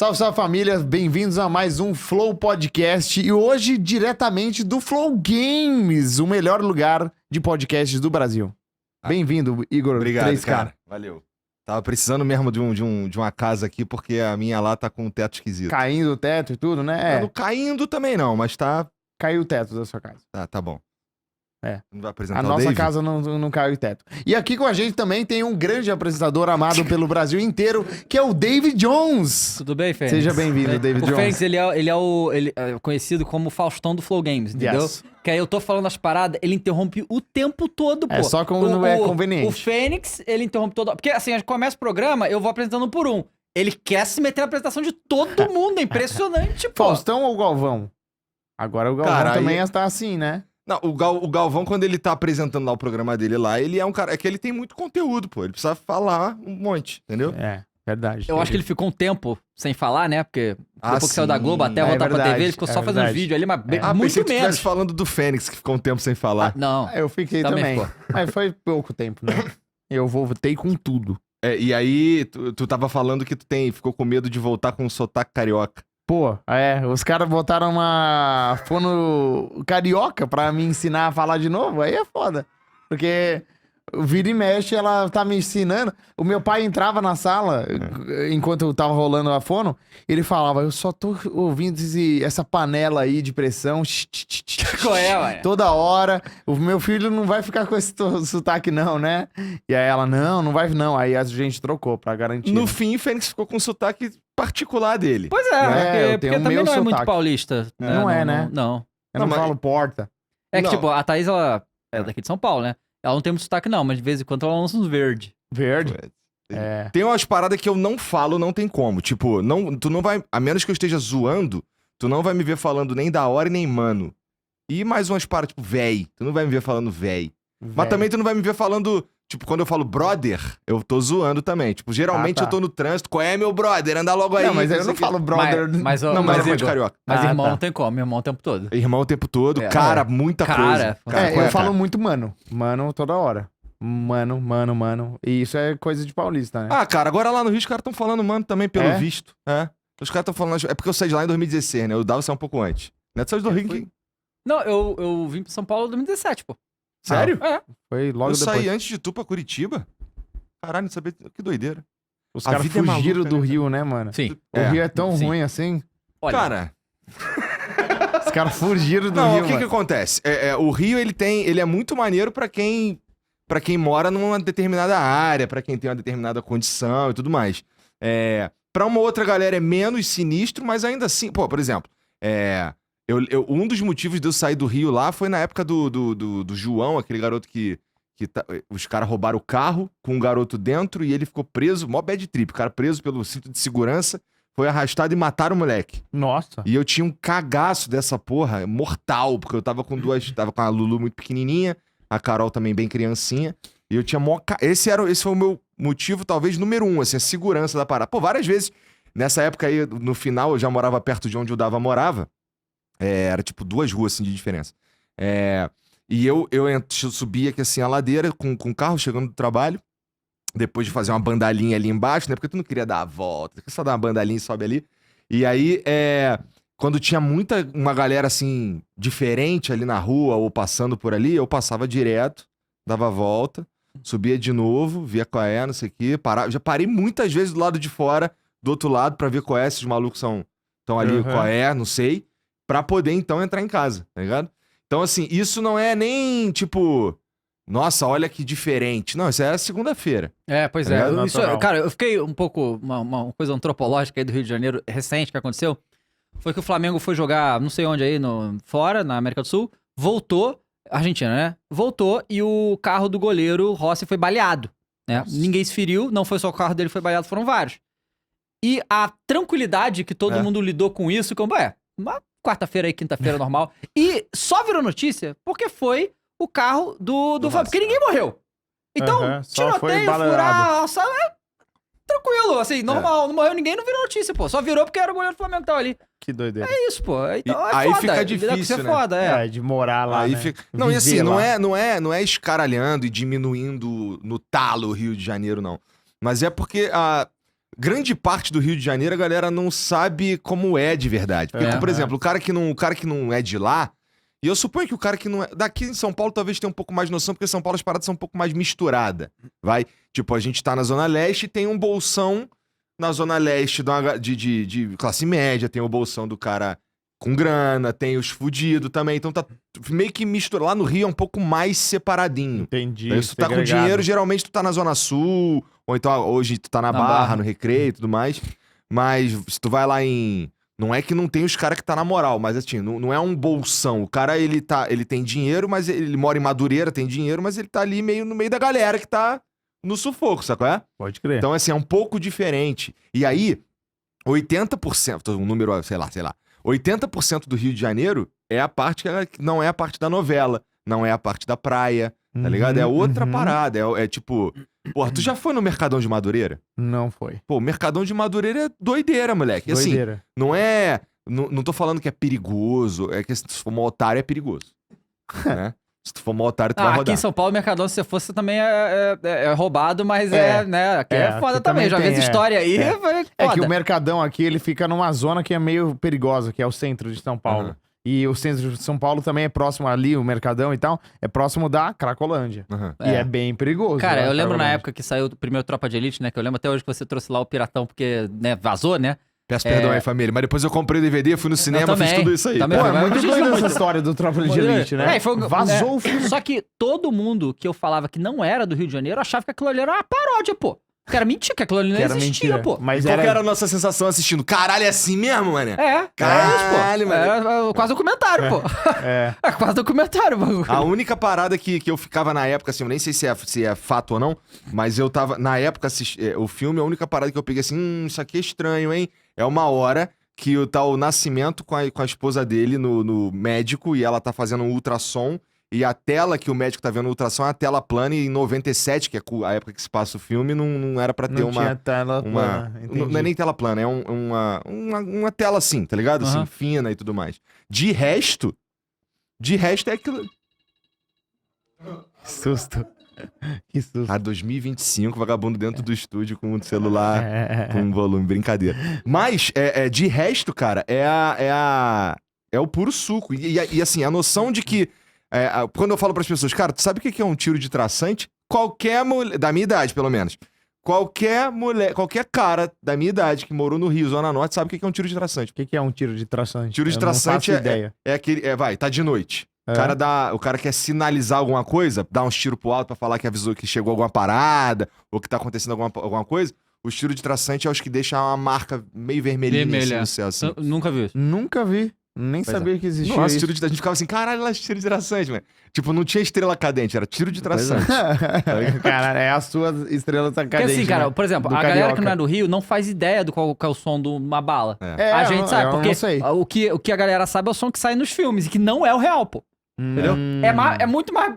Salve, salve família, bem-vindos a mais um Flow Podcast e hoje diretamente do Flow Games, o melhor lugar de podcasts do Brasil. Bem-vindo, Igor. Obrigado, 3K. cara. Valeu. Tava precisando mesmo de uma casa aqui, porque a minha lá tá com um teto esquisito. Caindo o teto e tudo, né? Não caindo também não, mas Caiu o teto da sua casa. tá bom. É. Não vai apresentar A o nossa Dave? casa não caiu o teto. E aqui com a gente também tem um grande apresentador amado pelo Brasil inteiro, que é o David Jones. Tudo bem, Fênix? Seja bem-vindo, David O Jones. Fênix, ele é conhecido como o Faustão do Flow Games, entendeu? Yes. Que aí eu tô falando as paradas, ele interrompe o tempo todo, pô. É só quando é conveniente. O Fênix, ele interrompe todo... Porque assim, a gente começa o programa, eu vou apresentando um por um. Ele quer se meter na apresentação de todo mundo, é impressionante, pô. Faustão ou Galvão? Agora o Galvão Cara, também aí- está assim, né? Não, o Galvão, quando ele tá apresentando lá o programa dele lá, ele é um cara... É que ele tem muito conteúdo, pô. Ele precisa falar um monte, entendeu? É, verdade. Eu acho que ele ficou um tempo sem falar, né? Porque Ah, depois que saiu da sim. Globo até É voltar pra verdade, TV, ele ficou é só fazendo verdade. vídeo ali, mas É. muito pensei que tu menos. estivesse falando do Fênix, que ficou um tempo sem falar. Não. Eu fiquei Também também. ficou. Mas foi pouco tempo, né? Eu voltei com tudo. E aí, tu tava falando que ficou com medo de voltar com um sotaque carioca. Pô, os caras botaram uma fono carioca pra me ensinar a falar de novo. Aí é foda. Porque vira e mexe, ela tá me ensinando. O meu pai entrava na sala, enquanto eu tava rolando a fono, ele falava, eu só tô ouvindo essa panela aí de pressão. Qual é, ué? Toda hora. O meu filho não vai ficar com esse sotaque não, né? E aí ela, não vai não. Aí a gente trocou pra garantir. No fim, o Fênix ficou com um sotaque particular dele. Pois é, É, eu porque tenho o também meu não é muito sotaque. paulista. Não é, né? Não. Eu não, Não, mas- falo porta. É que, Não. tipo, a Thaís, ela é daqui de São Paulo, né? Ela não tem muito sotaque, não, mas de vez em quando ela lança uns verde. Verde. É. Tem umas paradas que eu não falo, não tem como. Tipo, tu não vai. A menos que eu esteja zoando, tu não vai me ver falando nem da hora e nem mano. E mais umas paradas, tipo, véi. Tu não vai me ver falando véi. Mas também tu não vai me ver falando. Tipo, quando eu falo brother, eu tô zoando também. Tipo, geralmente Ah, tá. eu tô no trânsito. Qual é, meu brother? Anda logo aí. Não, mas eu sei não o quê. falo brother. Mas, não, Não, mas é de pegou. carioca. Mas Ah, irmão tá. não tem como, irmão o tempo todo. Irmão o tempo todo. É. Cara, muita Cara, coisa. É, qual eu falo cara? muito mano. Mano toda hora. Mano. E isso é coisa de paulista, né? Ah, cara, agora lá no Rio os caras tão falando mano também, pelo É? visto. É. Os caras tão falando. É porque eu saí de lá em 2016, né? O Dava saiu um pouco antes. Neto saiu do Rio. fui- Não, eu vim pra São Paulo em 2017, pô. Sério? É. Foi logo Eu depois. saí antes de tu pra Curitiba? Caralho, não sabia. Que doideira. Os A caras vida é fugiram maluca, do né, Rio, né, mano? Sim. O Rio é tão sim. ruim assim. Olha, Cara, Os caras fugiram do não, Rio, o que que mano. acontece? O Rio, ele é muito maneiro pra quem mora numa determinada área, pra quem tem uma determinada condição e tudo mais. Pra uma outra galera é menos sinistro, mas ainda assim, pô, por exemplo, um dos motivos de eu sair do Rio lá foi na época do João, aquele garoto que os caras roubaram o carro com um garoto dentro e ele ficou preso, mó bad trip, o cara preso pelo cinto de segurança, foi arrastado e mataram o moleque. Nossa. E eu tinha um cagaço dessa porra, mortal, porque eu tava com tava com a Lulu muito pequenininha, a Carol também bem criancinha, e eu tinha mó... Esse foi o meu motivo, talvez, número 1, assim, a segurança da parada. Pô, várias vezes, nessa época aí, no final, eu já morava perto de onde o Dava morava, era tipo 2 ruas, assim, de diferença. E eu subia aqui, assim, a ladeira com o carro, chegando do trabalho, depois de fazer uma bandalinha ali embaixo, né? Porque tu não queria dar a volta, tu queria só dar uma bandalinha e sobe ali. E aí, quando tinha uma galera, assim, diferente ali na rua ou passando por ali, eu passava direto, dava a volta, subia de novo, via qual é, não sei o quê, parava. Já parei muitas vezes do lado de fora, do outro lado, pra ver qual é, se os malucos estão ali, Uhum. qual é, não sei, pra poder, então, entrar em casa, tá ligado? Então, assim, isso não é nem, tipo... Nossa, olha que diferente. Não, isso é segunda-feira. pois Tá é. ligado? Natural. Cara, eu fiquei um pouco... Uma coisa antropológica aí do Rio de Janeiro recente que aconteceu. Foi que o Flamengo foi jogar não sei onde aí, fora, na América do Sul. Voltou... Argentina, né? Voltou e o carro do goleiro Rossi foi baleado, né? Nossa. Ninguém se feriu, não foi só o carro dele que foi baleado, foram vários. E a tranquilidade que todo mundo lidou com isso, como uma quarta-feira aí, quinta-feira normal. E só virou notícia porque foi o carro do Flamengo. Rossi. Porque ninguém morreu. Então, Aham, só foi tiroteio, baleado. furar, tranquilo, assim, normal. Não morreu ninguém, não virou notícia, pô. Só virou porque era o goleiro do Flamengo que tava ali. Que doideira. É isso, pô. Então é aí foda. fica Lidar com isso difícil, é né? foda, De morar lá, Aí né? fica... Não, e Viver assim, lá. não é escaralhando e diminuindo no talo o Rio de Janeiro, não. Mas é porque grande parte do Rio de Janeiro a galera não sabe como é de verdade. Porque, por exemplo, o cara que não é de lá, e eu suponho que o cara que não é... Daqui em São Paulo talvez tenha um pouco mais de noção, porque São Paulo as paradas são um pouco mais misturadas, vai? Tipo, a gente tá na Zona Leste e tem um bolsão na Zona Leste de classe média, tem o bolsão do cara com grana, tem os fudidos também, então tá meio que misturado. Lá no Rio é um pouco mais separadinho. Entendi. Então, se tu tá com dinheiro, geralmente tu tá na Zona Sul, ou então hoje tu tá na Barra, no Recreio e tudo mais. Mas se tu vai lá em... Não é que não tem os caras que tá na moral, mas assim, não é um bolsão. O cara, ele tem dinheiro, mas ele mora em Madureira, tem dinheiro, mas ele tá ali meio no meio da galera que tá no sufoco, sabe qual é? Pode crer. Então, assim, é um pouco diferente. E aí, 80%, um número, sei lá, 80% do Rio de Janeiro é a parte que não é a parte da novela, não é a parte da praia, tá ligado? É outra parada, é tipo... Porra, tu já foi no Mercadão de Madureira? Não foi. Pô, o Mercadão de Madureira é doideira, moleque. Assim, Doideira. não é... Não tô falando que é perigoso, é que se tu for um otário é perigoso, né? Se tu for um otário, tu vai rodar. Aqui em São Paulo, o Mercadão, se você fosse, também é roubado, mas né? Aqui é foda aqui também. Já vi tem, essa história aí. É que o Mercadão aqui, ele fica numa zona que é meio perigosa, que é o centro de São Paulo. Uhum. E o centro de São Paulo também é próximo ali, o Mercadão e tal, é próximo da Cracolândia. Uhum. E é bem perigoso. Cara, lá, eu lembro na Cracolândia. época que saiu o primeiro Tropa de Elite, né? Que eu lembro até hoje que você trouxe lá o Piratão, porque, né, vazou, né? Peço perdão aí, família, mas depois eu comprei o DVD, fui no cinema, fiz tudo isso aí. também. Pô, tá? é muito Mas doido isso essa história do Tropa de Elite, né? Vazou o filme. Só que todo mundo que eu falava que não era do Rio de Janeiro achava que aquilo ali era uma paródia, pô. Que era mentira, que aquilo ali não Que era existia, mentira. pô. Mas E qual que era a nossa sensação assistindo? Caralho, é assim mesmo, mano? Caralho, mano. Era quase documentário, pô. É. É quase documentário, bagulho. A única parada que eu ficava na época, assim, eu nem sei se é fato ou não, mas eu tava, na época, o filme, a única parada que eu peguei assim, isso aqui é estranho, hein? É uma hora que tá o Nascimento com a esposa dele no médico e ela tá fazendo um ultrassom e a tela que o médico tá vendo no ultrassom é a tela plana e em 97, que é a época que se passa o filme, não era pra ter Não tinha tela plana, não é nem tela plana, é uma tela assim, tá ligado? Assim, fina e tudo mais. De resto é aquilo... Que susto. Que susto. Ah, 2025, vagabundo dentro do estúdio com o celular com volume, brincadeira. Mas, de resto, cara, é o puro suco. E assim, a noção de que, quando eu falo pras pessoas, cara, tu sabe o que é um tiro de traçante? Qualquer mulher, da minha idade, pelo menos, qualquer cara da minha idade que morou no Rio, Zona Norte, sabe o que é um tiro de traçante. O que é um tiro de traçante? Tiro de traçante é aquele, tá de noite. O cara quer sinalizar alguma coisa, dar uns tiros pro alto pra falar que avisou que chegou alguma parada, ou que tá acontecendo alguma coisa. Os tiros de traçante é os que deixam uma marca meio vermelhinha assim no céu. Assim. Nunca vi isso. Nunca vi. Nem sabia que existia Nossa, isso. tiro de... A gente ficava assim, caralho, lá tiro de traçante, mano. Tipo, não tinha estrela cadente, era tiro de traçante. Cara, é a sua estrela Porque cadente, assim, cara, né? por exemplo, Do a galera carioca. que não é do Rio não faz ideia do qual que é o som de uma bala. A gente sabe, eu porque não sei. o que a galera sabe é o som que sai nos filmes e que não é o real, pô. Entendeu? É muito mais...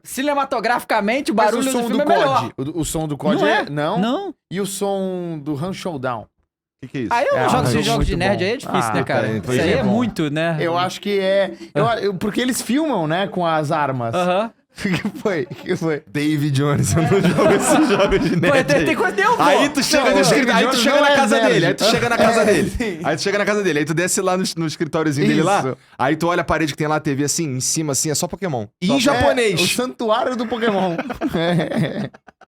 Cinematograficamente, o Mas barulho o som do filme do é melhor. COD. O som do COD Não é... é. Não? Não. E o som do Run Showdown? O que é isso? Aí eu não jogo esses jogo jogos de muito nerd bom. aí é difícil, né, cara? tá, Isso aí é bom. muito, né? Eu acho que é... porque eles filmam, né, com as armas. Aham. que foi? David Jones, eu não jogo esses jogos de Pô, nerd. tem coisa nenhuma, pô. Aí tu chega no escritório, aí tu Jones chega não na é casa nerd. dele, aí tu chega na casa dele. Sim. Aí tu chega na casa dele, aí tu desce lá no escritóriozinho dele lá, Isso. aí tu olha a parede que tem lá a TV assim, em cima assim, é só Pokémon. E em O japonês. santuário do Pokémon.